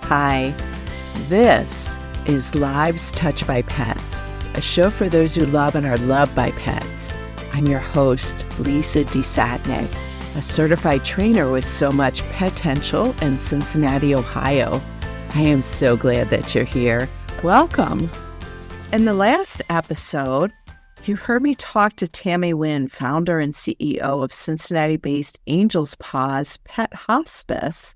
Hi, this is Lives Touched by Pets, a show for those who love and are loved by pets. I'm your host, Lisa DeSatnick, a certified trainer with so much potential in Cincinnati, Ohio. I am so glad that you're here. Welcome. In the last episode, you heard me talk to Tammy Wynn, founder and CEO of Cincinnati-based Paws Pet Hospice.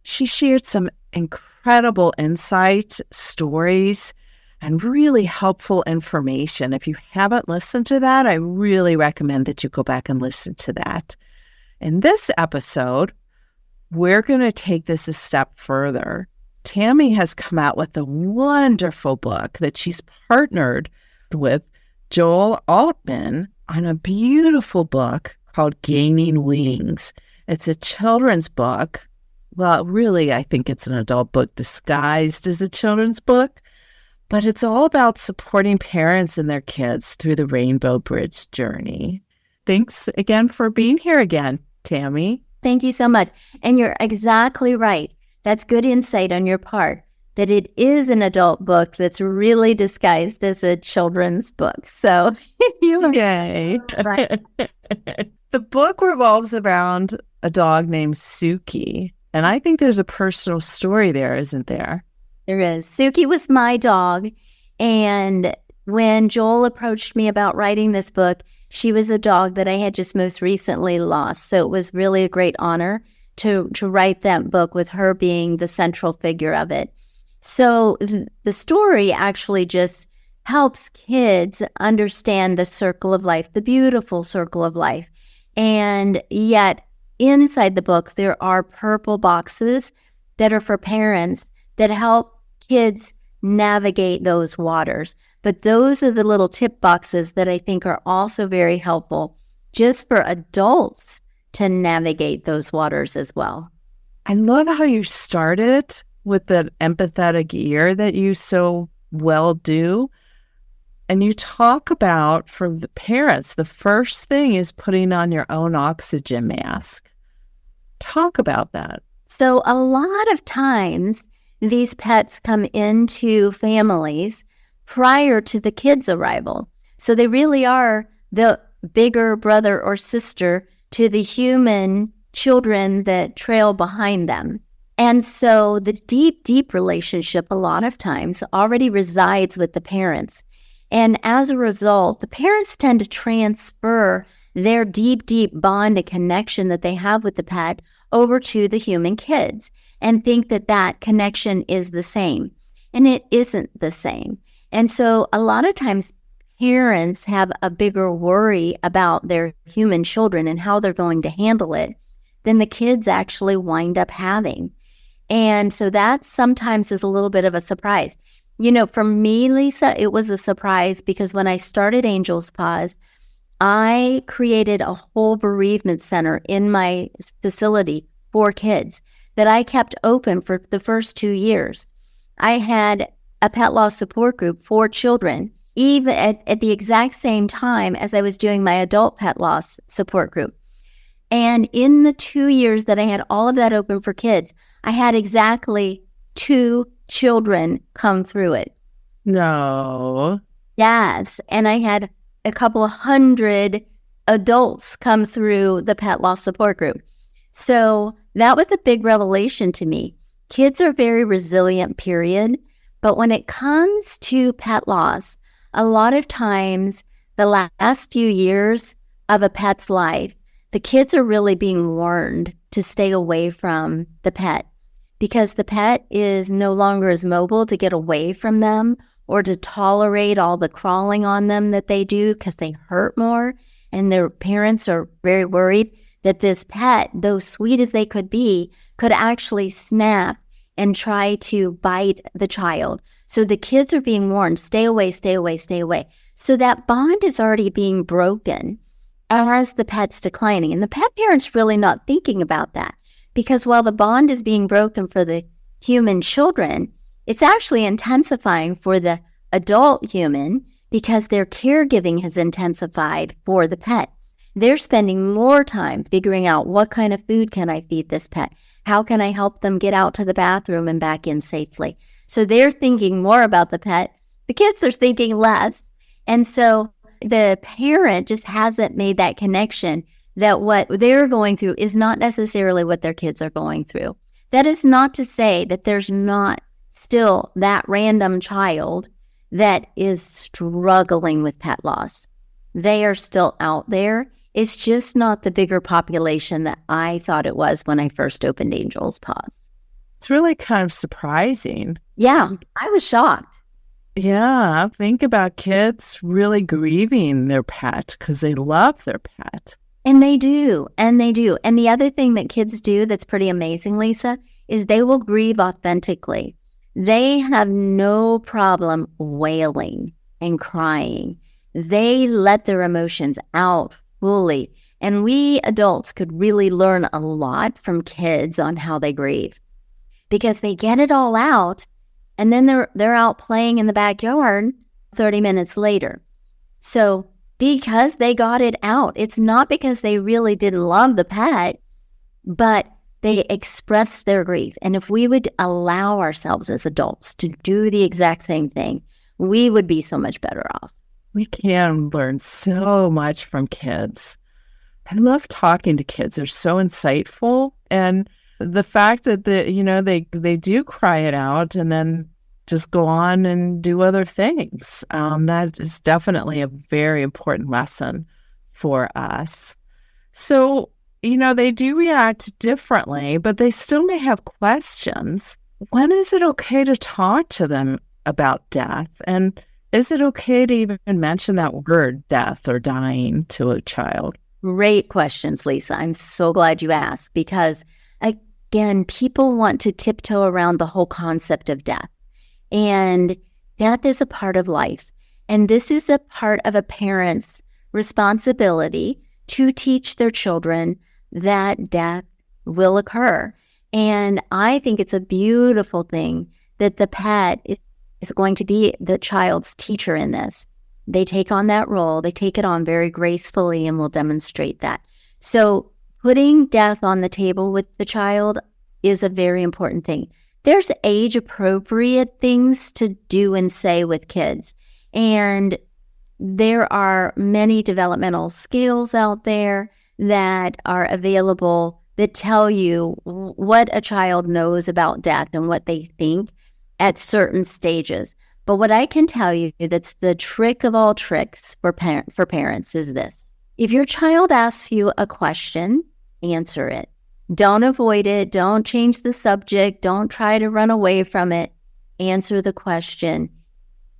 She shared some incredible insight, stories, and really helpful information. If you haven't listened to that, I really recommend that you go back and listen to that. In this episode, we're going to take this a step further. Tammy has come out with a wonderful book that she's partnered with Joel Altman on, a beautiful book called Gaining Wings. It's a children's book. Well, really, I think it's an adult book disguised as a children's book, but it's all about supporting parents and their kids through the Rainbow Bridge journey. Thanks again for being here again, Tammy. Thank you so much. And you're exactly right. That's good insight on your part, that it is an adult book that's really disguised as a children's book. So you are Yay. right. The book revolves around a dog named Suki. And I think there's a personal story there, isn't there? There is. Suki was my dog. And when Joel approached me about writing this book, she was a dog that I had just most recently lost. So it was really a great honor to write that book with her being the central figure of it. So the story actually just helps kids understand the circle of life, the beautiful circle of life. And yet, inside the book, there are purple boxes that are for parents that help kids navigate those waters. But those are the little tip boxes that I think are also very helpful just for adults to navigate those waters as well. I love how you started with that empathetic ear that you so well do. And you talk about, for the parents, the first thing is putting on your own oxygen mask. Talk about that. So a lot of times, these pets come into families prior to the kids' arrival. So they really are the bigger brother or sister to the human children that trail behind them. And so the deep, deep relationship a lot of times already resides with the parents. And as a result, the parents tend to transfer their deep, deep bond and connection that they have with the pet over to the human kids and think that that connection is the same. And it isn't the same. And so a lot of times parents have a bigger worry about their human children and how they're going to handle it than the kids actually wind up having. And so that sometimes is a little bit of a surprise. You know, for me, Lisa, it was a surprise because when I started Angel's Paws, I created a whole bereavement center in my facility for kids that I kept open for the first 2 years. I had a pet loss support group for children, even at the exact same time as I was doing my adult pet loss support group. And in the 2 years that I had all of that open for kids, I had exactly 2 children come through it. No. Yes. And I had a couple of hundred adults come through the pet loss support group. So that was a big revelation to me. Kids are very resilient, period. But when it comes to pet loss, a lot of times the last few years of a pet's life, the kids are really being warned to stay away from the pet because the pet is no longer as mobile to get away from them or to tolerate all the crawling on them that they do because they hurt more. And their parents are very worried that this pet, though sweet as they could be, could actually snap and try to bite the child. So the kids are being warned, stay away, stay away, stay away. So that bond is already being broken as the pet's declining. And the pet parent's really not thinking about that because while the bond is being broken for the human children, it's actually intensifying for the adult human because their caregiving has intensified for the pet. They're spending more time figuring out what kind of food can I feed this pet? How can I help them get out to the bathroom and back in safely? So they're thinking more about the pet. The kids are thinking less. And so the parent just hasn't made that connection that what they're going through is not necessarily what their kids are going through. That is not to say that there's not still that random child that is struggling with pet loss. They are still out there. It's just not the bigger population that I thought it was when I first opened Angel's Paws. It's really kind of surprising. Yeah, I was shocked. Yeah, think about kids really grieving their pet because they love their pet. And they do, and they do. And the other thing that kids do that's pretty amazing, Lisa, is they will grieve authentically. They have no problem wailing and crying. They let their emotions out fully. And we adults could really learn a lot from kids on how they grieve because they get it all out and then they're out playing in the backyard 30 minutes later. So because they got it out, it's not because they really didn't love the pet, but they expressed their grief. And if we would allow ourselves as adults to do the exact same thing, we would be so much better off. We can learn so much from kids. I love talking to kids. They're so insightful. And the fact that they do cry it out and then just go on and do other things. That is definitely a very important lesson for us. So, they do react differently, but they still may have questions. When is it okay to talk to them about death? And is it okay to even mention that word, death or dying, to a child? Great questions, Lisa. I'm so glad you asked because, again, people want to tiptoe around the whole concept of death. And death is a part of life. And this is a part of a parent's responsibility to teach their children that death will occur. And I think it's a beautiful thing that the pet is going to be the child's teacher in this. They take on that role. They take it on very gracefully and will demonstrate that. So putting death on the table with the child is a very important thing. There's age-appropriate things to do and say with kids. And there are many developmental skills out there that are available that tell you what a child knows about death and what they think at certain stages. But what I can tell you that's the trick of all tricks for parents is this. If your child asks you a question, answer it. Don't avoid it. Don't change the subject. Don't try to run away from it. Answer the question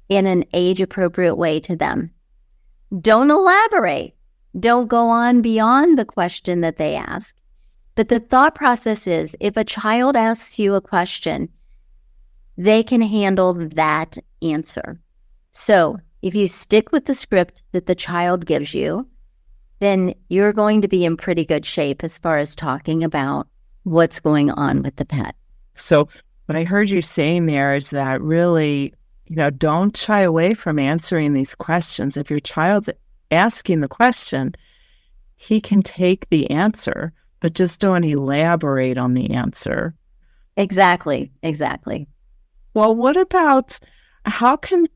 in an age-appropriate way to them. Don't elaborate. Don't go on beyond the question that they ask. But the thought process is, if a child asks you a question, they can handle that answer. So if you stick with the script that the child gives you, then you're going to be in pretty good shape as far as talking about what's going on with the pet. So what I heard you saying there is that really, don't shy away from answering these questions. If your child's asking the question, he can take the answer, but just don't elaborate on the answer. Exactly. Well, what about how can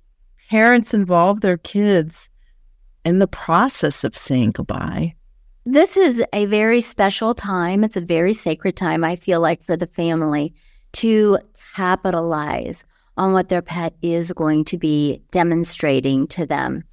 parents involve their kids in the process of saying goodbye? This is a very special time. It's a very sacred time, I feel like, for the family to capitalize on what their pet is going to be demonstrating to them.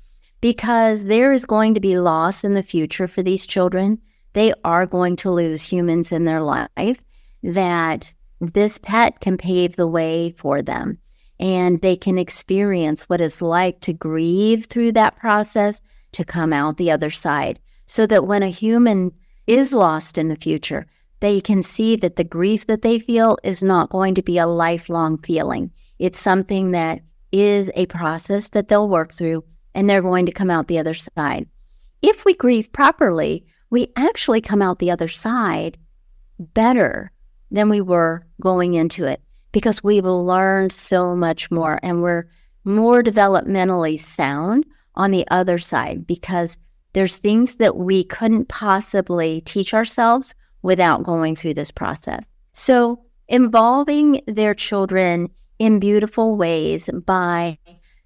Because there is going to be loss in the future for these children. They are going to lose humans in their life, that this pet can pave the way for them. And they can experience what it's like to grieve through that process, to come out the other side, so that when a human is lost in the future, they can see that the grief that they feel is not going to be a lifelong feeling. It's something that is a process that they'll work through, and they're going to come out the other side. If we grieve properly, we actually come out the other side better than we were going into it, because we've learned so much more and we're more developmentally sound on the other side, because there's things that we couldn't possibly teach ourselves without going through this process. So involving their children in beautiful ways by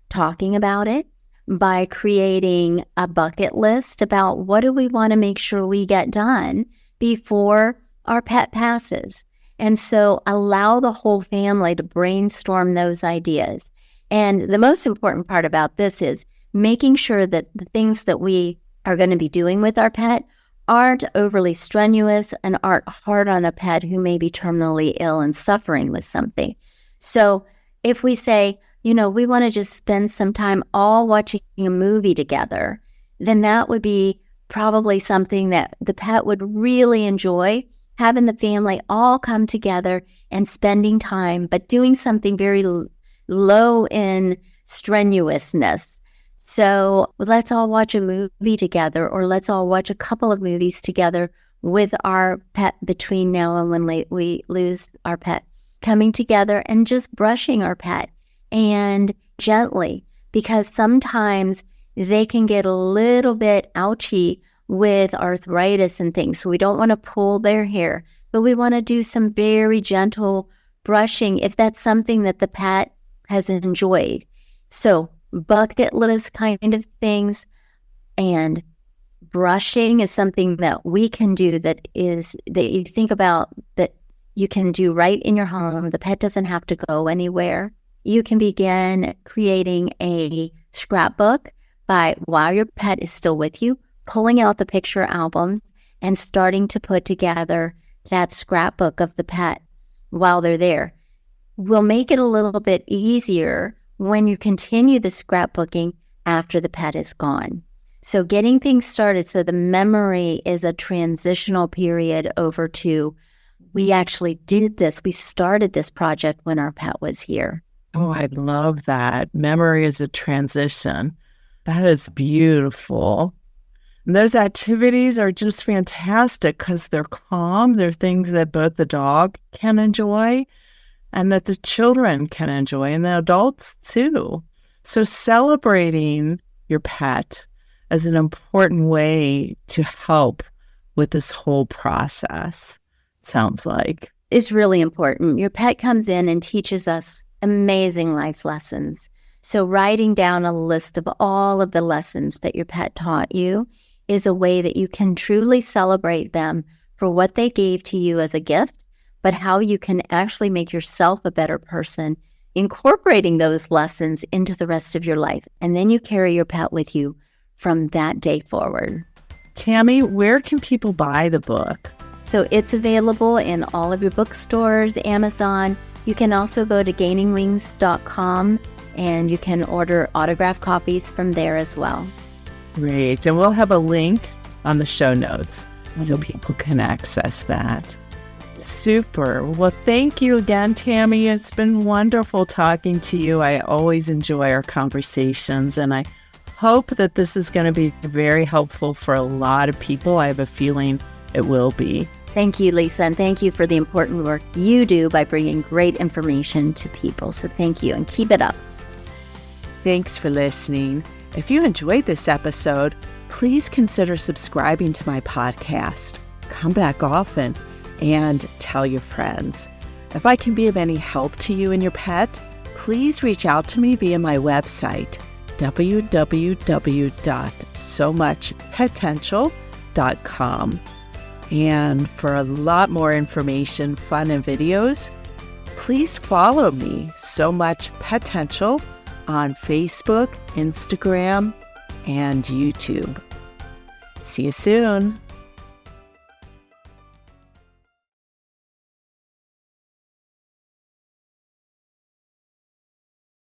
talking about it, by creating a bucket list about what do we want to make sure we get done before our pet passes. And so allow the whole family to brainstorm those ideas. And the most important part about this is making sure that the things that we are going to be doing with our pet aren't overly strenuous and aren't hard on a pet who may be terminally ill and suffering with something. So if we say, we want to just spend some time all watching a movie together, then that would be probably something that the pet would really enjoy, having the family all come together and spending time, but doing something very low in strenuousness. So let's all watch a movie together, or let's all watch a couple of movies together with our pet between now and when we lose our pet, coming together and just brushing our pet and gently, because sometimes they can get a little bit ouchy with arthritis and things. So we don't want to pull their hair, but we want to do some very gentle brushing if that's something that the pet has enjoyed. So bucket list kind of things, and brushing is something that we can do that you think about, that you can do right in your home. The pet doesn't have to go anywhere. You can begin creating a scrapbook while your pet is still with you, pulling out the picture albums and starting to put together that scrapbook of the pet while they're there. Will make it a little bit easier when you continue the scrapbooking after the pet is gone. So getting things started so the memory is a transitional period over to, we actually did this. We started this project when our pet was here. Oh, I love that. Memory is a transition. That is beautiful. And those activities are just fantastic because they're calm. They're things that both the dog can enjoy and that the children can enjoy, and the adults too. So celebrating your pet is an important way to help with this whole process, sounds like. It's really important. Your pet comes in and teaches us amazing life lessons. So writing down a list of all of the lessons that your pet taught you is a way that you can truly celebrate them for what they gave to you as a gift, but how you can actually make yourself a better person, incorporating those lessons into the rest of your life. And then you carry your pet with you from that day forward. Tammy, where can people buy the book? So it's available in all of your bookstores, Amazon. You can also go to gainingwings.com and you can order autographed copies from there as well. Great. And we'll have a link on the show notes so people can access that. Super. Well, thank you again, Tammy. It's been wonderful talking to you. I always enjoy our conversations, and I hope that this is going to be very helpful for a lot of people. I have a feeling it will be. Thank you, Lisa, and thank you for the important work you do by bringing great information to people. So thank you, and keep it up. Thanks for listening. If you enjoyed this episode, please consider subscribing to my podcast. Come back often and tell your friends. If I can be of any help to you and your pet, please reach out to me via my website, www.somuchpotential.com. And for a lot more information, fun, and videos, please follow me, So Much Potential, on Facebook, Instagram, and YouTube. See you soon.